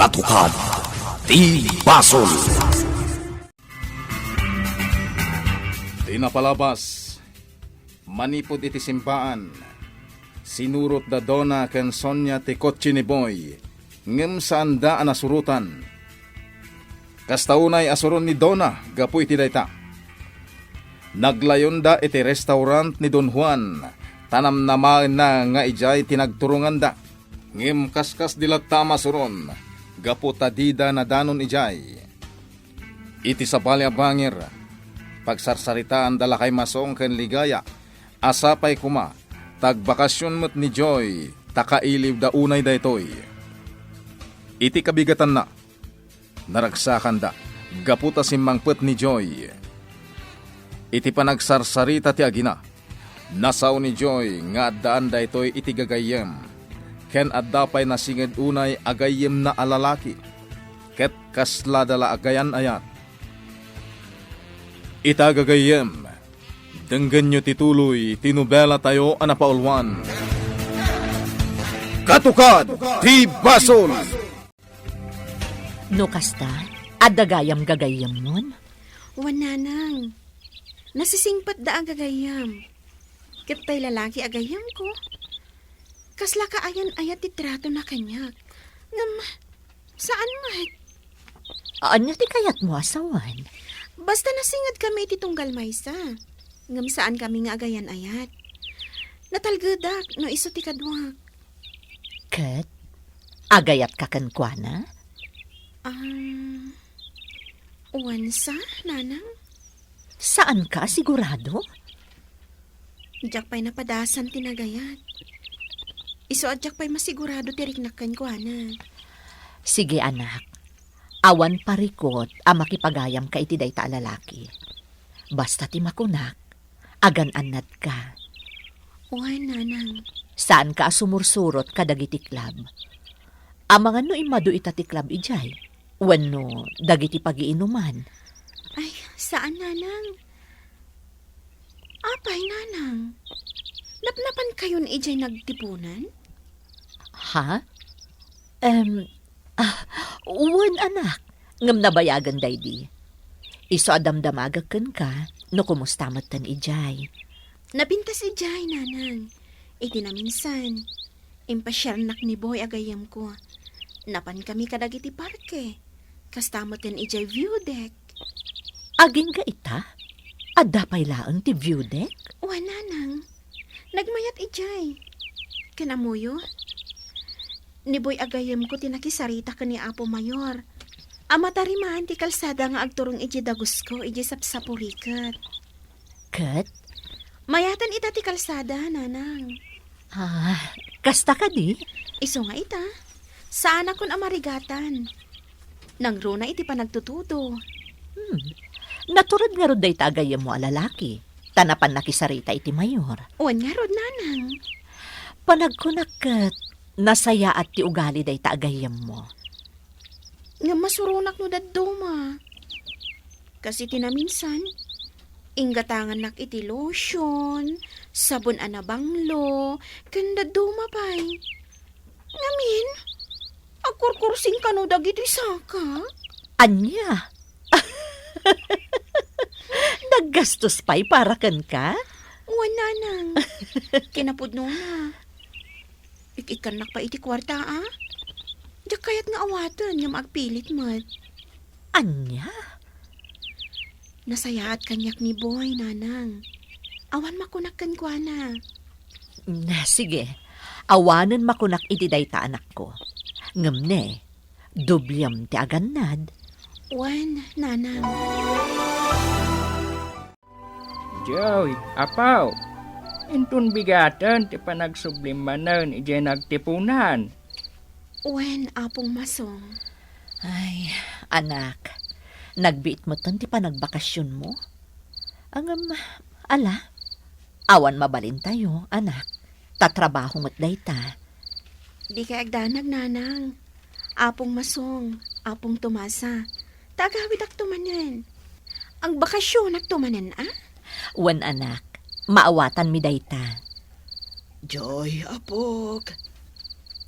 Katukad ti Basol. Tinapalabas, manipod iti simpaan, sinurot da Dona ken Sonia ti kotse ni Boy, ngem saan da anasurutan. Kastaunay asuron ni Dona, gapu iti dayta. Naglayon da iti restaurant ni Don Juan, tanam namaan na nga ijay tinagturungan da. Ngem kaskas dilatta masuron, gapu tadida na danon ijay. Iti sabali abangir, pagsarsaritaan dala kay Masong ken Ligaya, asapay kuma, tagbakasyon mo't ni Joy, takailiw da unay daytoy. Iti kabigatan na, naragsakan da, gaputa simmangpet ni Joy. Iti panagsarsarita ti agina, nasaw ni Joy nga addaan daytoy iti gagayem, ken addapay nasinged unay agayem na alalaki, ket kasla dala agayan ayat. Itagagayem, denggan nyo tituloy, tinubela tayo anapaulwan. Katukad, ti Basol! No kasta, adagayam gagayam nun? Wananang, nasisingpat da ang gagayam. Kitay lalaki agayam ko. Kasla ka ayan ayat titrato na kanyak. Ngam, saan mat? Ano ti kayat mo asawan? Basta nasingad kami iti tunggal maysa. Ngam saan kami nga agayan ayat. Natalgadak no iso ti kadwak. Ket, agayat ka kankwana? Wansa, nanang? Saan ka sigurado? Diyak pa'y napadasan tinagayat. Iso adyak pa'y masigurado tiriknakan ko, ana. Sige anak, awan parikot a makipagayam ka iti dayta lalaki. Basta ti makunak, agan-anad ka. Uwan, nanang. Saan ka sumursurot kadagiti klab? Amang ano imado ita ti klab ijay? Wano, dagiti pagiinuman. Ay, saan, nanang? Apay, nanang. Napnapan kayo na ijay nagtipunan? Ha? Uwan anak, ngam nabayagan daydi. Iso adamdamagakan ka, no kumusta matan ijay. Napintas ijay, nanang. Iti na minsan. Impasyarnak ni Boy agayam ko. Napan kami kadagiti parke. Kastamotin ijay view deck. Aging ka ita? Adapay laang ti view deck? Wananang. Nagmayat ijay. Kanamuyo? Ni Boy agayam ko tinakisarita ka ni Apo Mayor. Amatarimaan ti kalsada nga agturong iji dagos ko, iji sapsapurikat. Kat? Mayatan ita ti kalsada, nanang. Kasta ka di? Iso nga ita. Saan akon amarigatan? Nang runa iti panagtutudo. Naturod nga rod day tagayam mo alalaki. Tanapan nakisarita iti mayor. Uwan nga rod, nanang. Panagkunakat, nasaya at ti ugali day tagayam mo. Nga masurunak no daduma. Kasi tinaminsan, inggatangan nak iti lotion, sabon anabanglo, kanda daduma pa'y. Ngamin, agkurkursing ka no dagiti saka. Anya? Naggastos pa'y para kan ka? Uwan, nanang. Kinapudno na. Ikikanak pa iti kwarta, ah? Diyak kayat nga awatan, nga maagpilit mat. Anya? Nasayaat kanyak ni Boy, nanang. Awan makunakkan ko, ana. Sige, awanan makunak iti dayta anak ko. Ngamne, dublem ti agannad. Uwan, nanang. Joy, apaw. Intun bigatan ti panagsublimanan ije nagtipunan. Uwan, Apong Masong. Ay, anak, nagbiit mo tan ti panagbakasyon mo? Ala, awan mabalin tayo, anak. Tatrabaho mo't dayta. Di ka agdanag, nanang. Apong Masong, Apong Tumasa. Tagawid ak tumanan. Ang bakasyon ak tumanan, ah? Wan anak, maawatan mi dayta. Joy, apok.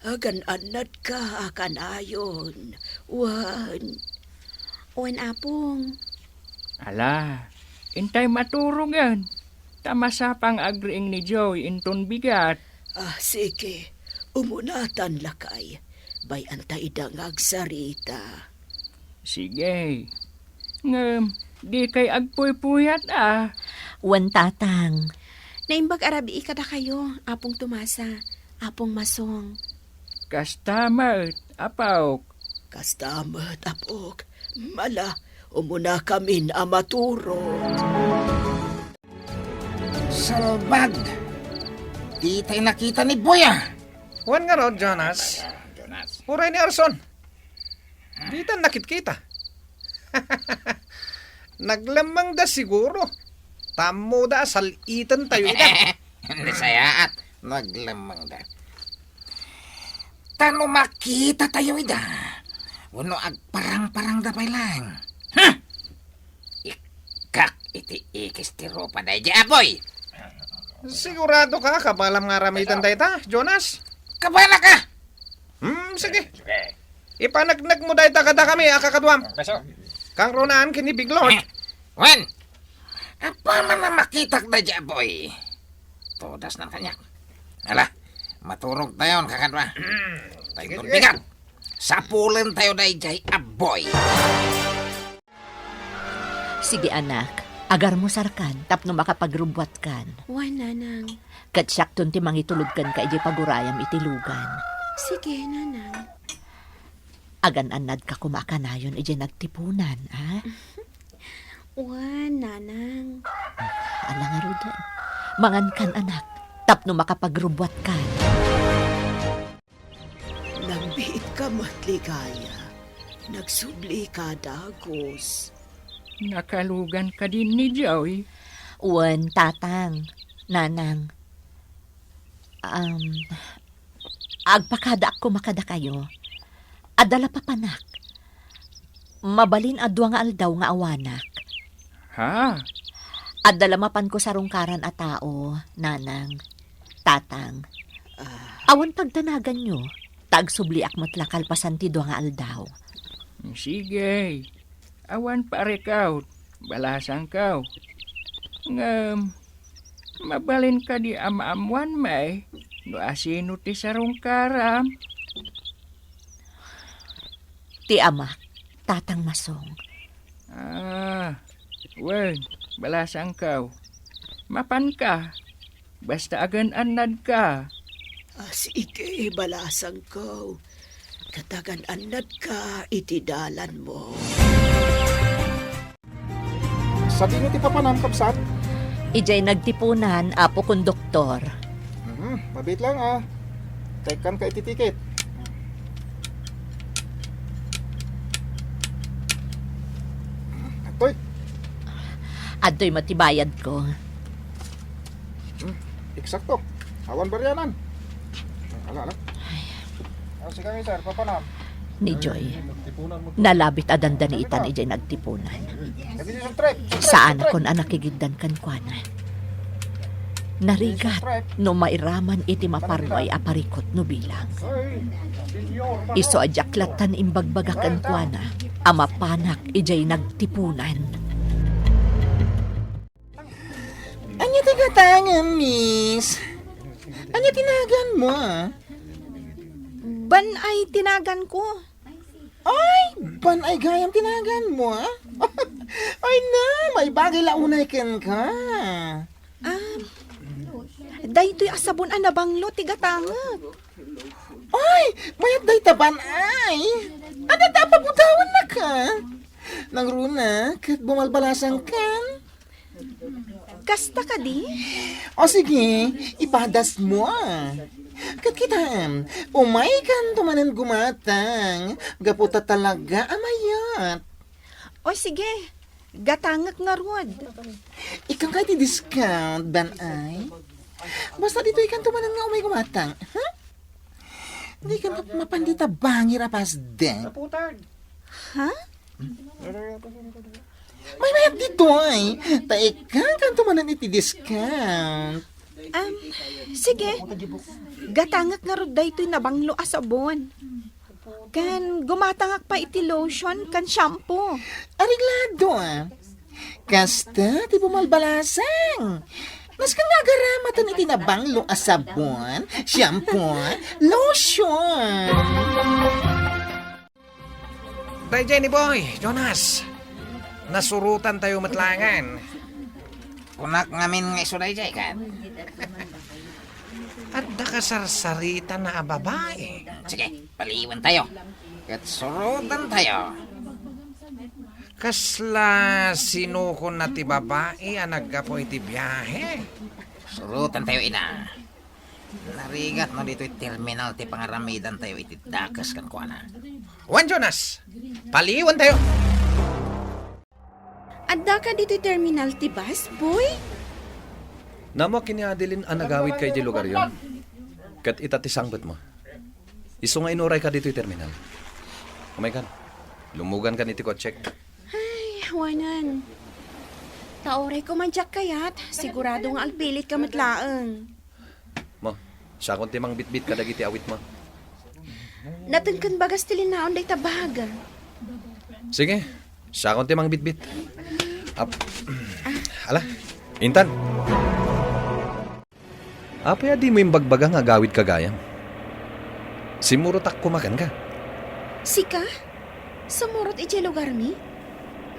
Agan anad ka akan ayon. Wan. Wan apong. Ala, intay maturungan. Tamasapang agriing ni Joy inton bigat. Sige. Umunatan lakay. Bay antay idang agsarita. Sige. Ngem, di kay agpuy-puyat Wan tatang. Naimbag arabi ikada kayo, apong Tumasa, apong Masong. Kastamat, apaw. Kastamat apok. Mala, umuna kami na maturog. Salbag! Di tayo nakita ni Boya. Wan nga ron, Jonas. Uray ni Arson. Di tan nakit-kita. Naglamang da siguro. Tamo da salitan tayo ida. Hindi sayaat. Naglamang da. Tano makita tayo ida. Wano agparang-parang da pa lang. Ikak iti ikis tiro pa da ija boy. Sigurado ka kabalam nga ramitan tayo ta, Jonas? Kabala ka! Sige. Ipanagnag mo dahi ta kada kami, akakadwam. Kang ronaan kinibiglot. Wen! Apa man na makita da ija boy. Todas ng kanyak. Ala, maturog tayo kakadwa. Tayo bigat. Sapulan tayo da ija aboy. Sige anak, agar mo sarkan, tapno makapagrubwat kan. Wan nanang. Kat syakton ti mangitulog kan ka iti pagurayam itilugan. Sige, nanang. Agan anad ka kumakanayon iti nagtipunan, ha? Wan, nanang. Ala nga rudan. Mangan kan anak, tapno makapagrubwat kan. Nagbiit ka matligaya. Nagsubli ka dagos. Nakalugan ka din ni Joy. Wan tatang, nanang. Agpakada ako makada kayo. Adala pa panak. Mabalin adwa nga aldaw nga awanak. Ha? Adala mapan ko sa rungkaran a tao, nanang, tatang. Awan pagtanagan nyo, tagsubli ak matlakal pasantido nga aldaw. Sige. Awan pare kaw. Balasang kaw. Ngem, mabalin ka di ama-amuan may. No asino ti sarong karam. Ti amak, tatang Masong. Wen, balasang kaw. Mapan ka. Basta agan anad ka. Sige, balasang ko. Katagan anad ka, itidalan mo. Sabi mo ti papanam kapsat? Ijay nagtipunan, apo kong doktor. Mabit lang Tekan ka iti tiket. Atoy. Adoy matibayad ko. Eksakto. Awan baryanan. Ala. Sige sir, papanam. Ni Joy, nalabit adandani itan ijay nagtipunan. Saan akon anak kigiddan kan kuana. Narigat no mairaman iti maparnoy aparikot no bilang. Iso ajaklatan imbagbagakan kuana, amapanak ijay nagtipunan. Anya tigatangan, miss? Anya tinagan mo, Ban ay tinagan ko. Ay, ban ay gayam tinagan mo, Ay na, may bagay launay ken ka. Daytoy asabon an nabanglo tigatangag. Ay, mayat day taban ay. Ada tapabutawan na ka. Nang runa, kat bumalbalasang kan. Kasta ka di? O sige, ipadas mo Kat kita, umay kan tumanan gumatang. Gaputa talaga amayat. O sige, gatangak nga rod. Ikaw kahit i-discount, ban ay? Basta dito ikan tumanan nga umay gumatang. Ha? Hindi ka mapandita bangir apas den. Ha? May mayat dito ay. Ta ikan kan tumanan iti-discount. Sige. Gatangak nga rod daytoy nabanglo a sabon. Kan gumatangak pa iti lotion kan shampoo. Ariglado ah. Kasta, ti bumalbalasang. Mas kang agaramatan iti nabanglo a sabon, shampoo, lotion. Day Jenny boy, Jonas. Nasurutan tayo matlangan. Kunak ngamin nga iso day jay kan. At nakasarsarita na a babae. Sige, paliwan tayo. Kat surutan tayo. Kasla sinukon na ti babae ang naggapo iti biyahe. Surutan tayo ina. Narigat no dito terminal ti pangaramidan tayo iti dakas kan kuana. Juan Jonas, paliwan tayo. Adda ka dito terminal ti bus, boy? Namo kiniadilin ang nagawid kay di lugar yon. Kat itatisangbat mo. Iso nga inuray ka dito terminal. Kumay kan. Lumugan ka ni ti kotsek. Ay, Juanan. Taoray ko man jak kayat. Sigurado nga alpilit ka matlaang. Mo, siya kung timang bitbit ka dagiti awit mo. Natengkan bagas tilinaon day tabaga. Sige, siya kung timang bitbit. Ala, Intan. Apaya di mo yung bagbagang agawid kagayam. Simurotak kumakan ka. Sika? Samurot iti lugar mi?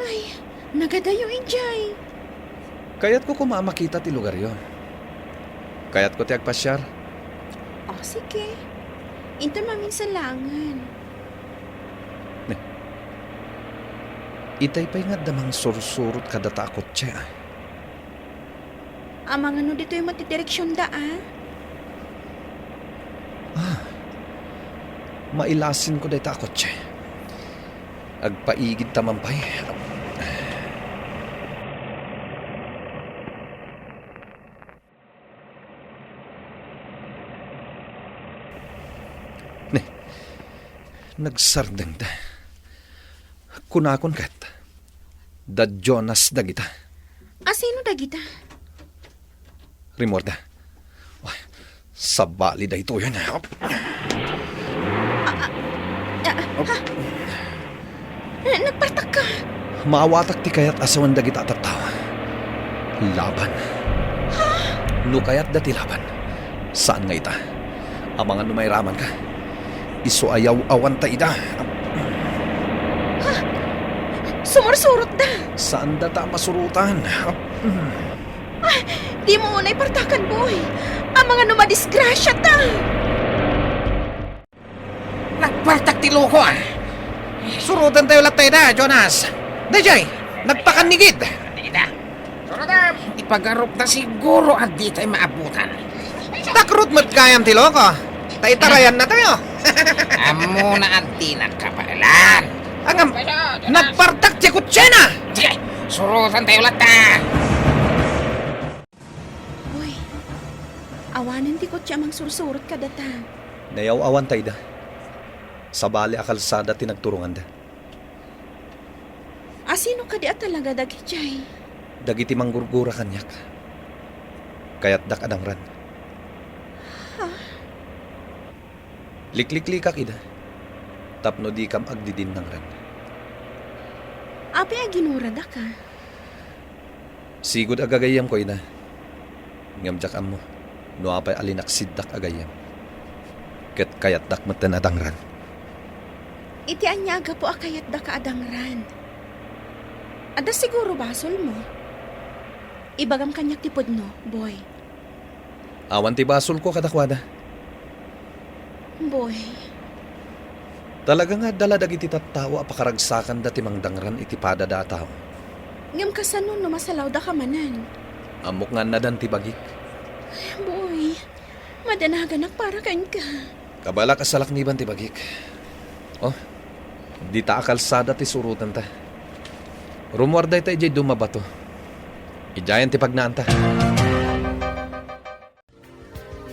Ay, nagadayo ijay. Kaya't ko kumamakita ti lugar yon. Kaya't ko ti agpasyar. O, sige. Intan mamin sa langan. Itay pa'y nga damang sursurot kada takot siya. Amang ano dito yung matitireksyon da, Mailasin ko day takot siya. Agpaigid tamampay. Nagsardeng da. Kunakon kat. Da Jonas dagita. Asino da kita? Rimorda. Wah, sabali da ito yun. Nagpartak ka. Maawatak ti kayat asawan dagita tatawa. Laban. No kayat dati laban. Saan nga ita? Amangan numayraman ka. Iso ayaw-awan ta ida. Sumursurot da. Saan data masurutan? Di mo unay partakan, boy. Ang mga numadisgrasya ta. Nagpartak ti loko ah. Surutan tayo latay da, Jonas. Dajay, nagpakanigid. Dita. Surutan. Ipagarup na siguro at di tayo maabutan. Takrut mo't kayam ti loko. Taitarayan na tayo. Amo na ang tinagkapalan. Agam, nagpartak ti kutsena. Sige, surutan tayo lata. Boy, awanan ti ko tiyamang sursurot ka data. Nayaw-awan ta ida. Sabali akalsada tinagturungan da. Asino ka di at talaga dagijay? Dagiti manggurgura kanyak. Kayat dak adangran. Likliklikak ida. Tapno di kam agdidin ng ran. Api ay ginurada ka. Sigud agagayam ko ina. Ngamjak mo. No apay alinaksid dak agayam. Ket kayat dak matanadangran. Iti anyaga po akayat da ka adangran. Ada siguro basol mo. Ibagam kanyak tipod no, boy. Awan ti basol ko kadakwada. Boy, Talaga nga dala dagiti tattao apakaragsakan dati mangdangran iti pada da tao. ngam kasano no masalaw da ka manan. Amok nga nadan ti bagik. Boy, madanagan para kan ka. Kabala kasalakniban ti bagik. Oh, di ta akalsada ti surutan ta. Rumwarday ta ijay dumabato. Ijayan ti pagnaanta.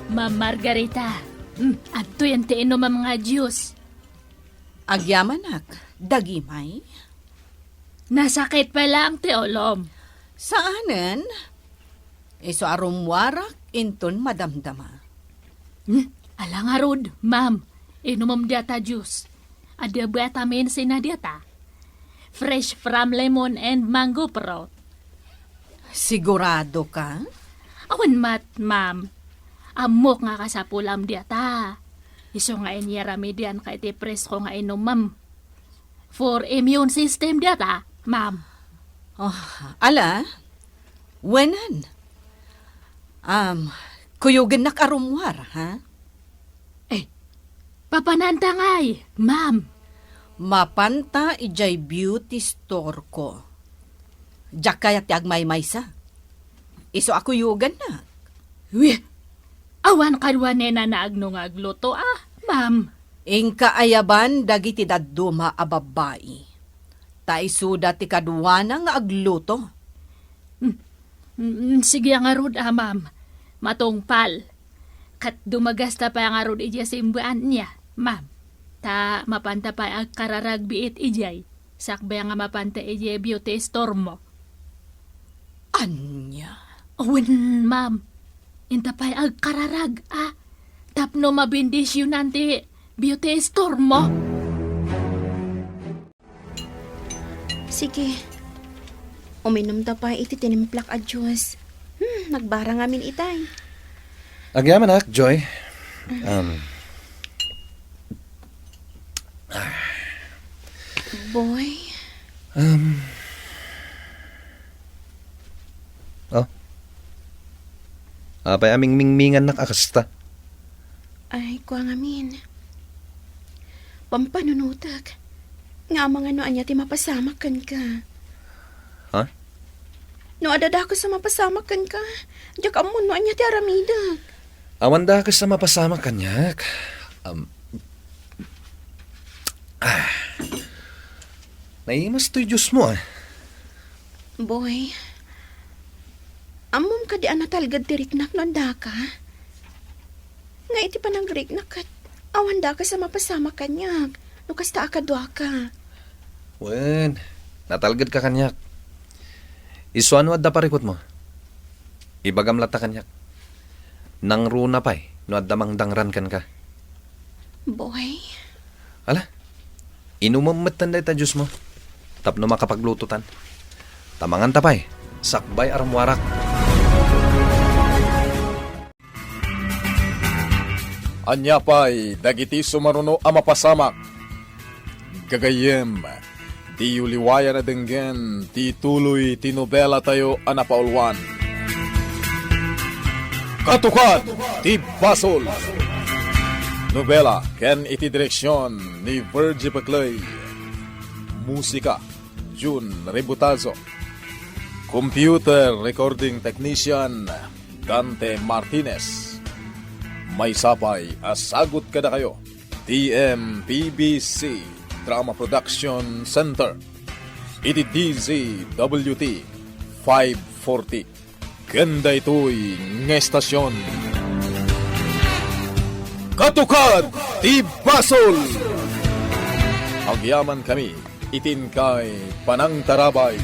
Ma'am Margarita, adto yan ti inom ang mga Diyos. Agyamanak, dagimay? Nasakit pala ang teolom. Saanen? Iso arumwarak inton madamdama. Alang arod, ma'am. Inomam data juice. Ada vitamin C na data. Fresh from lemon and mango fruit. Sigurado ka? Awan mat, ma'am. Amok nga kasapulam data. Iso nga inyaramidian kay ti presko nga inom, ma'am. For immune system data, ma'am. Ala? Wenan? Kuyugin na karumwar, ha? Papanantangay, ma'am. Mapanta ijay beauty store ko. Diyak kaya ti agmay-may sa. Iso ako yugan na. Wih, awan kadwan na naagno nga agluto, ma'am. Ingka ayaban dagiti dadduma a babae. Taisuda ti kadwana nga agluto. Sige nga rod, ma'am. Matungpal. Kat dumagasta pa nga rod ija simbuan niya, ma'am. Ta mapanta pa ag kararag biit ijay. Sakbay nga mapanta ijay beauty store mo. Anya? Owen, ma'am. Inta pa ag kararag, Tapno mabindisyon nanti beauty store mo. Sige. Uminom ta pa iti tinimplak a Diyos. Nagbara ngamin itay. Agyaman ak, Joy. Boy, Apay aming mingmingan nakakasta. ay kwa ngamin. Pampanunutak. Nga mga no anya ti mapasamakan ka. Ha? No adada ko sa mapasamakan ka. Diyak amon no anya ti aramida. Awanda ka sa mapasama kanyak. Naimas to'y Diyos mo, Boy, amom ka di anatalgad ti riknak no anda ka. Nga iti pa nang riknak kat awanda ka sa mapasama kanyak. No kasta akadwa ka. Wen, natalgad ka kanyak. Isuan wadda parikot mo. Ibagam lata kanyak. Nang runa pa'y, no adda mangdangran kan ka. Boy, Ala, inumamatan da ita Diyos mo. Tapno makapaglututan. Tamangan tapay, sakbay armwarak. Anya pa'y dagiti sumaruno a mapasamak. Gagayem, di uliwaya na denggen, ti tuloy ti nobela tayo a napaulwan. Katukat, ti Basol. Nobela, ken iti direksyon ni Virgie Baclay. Musika, June Rebutazo. Computer recording technician, Dante Martinez. May sapay, asagot kada kayo. TMPBC Drama Production Center. Iti DZWT 540. Ganda ito'y ngestasyon. Katukad ti Basol. Agyaman kami, itin kay Panang Tarabay.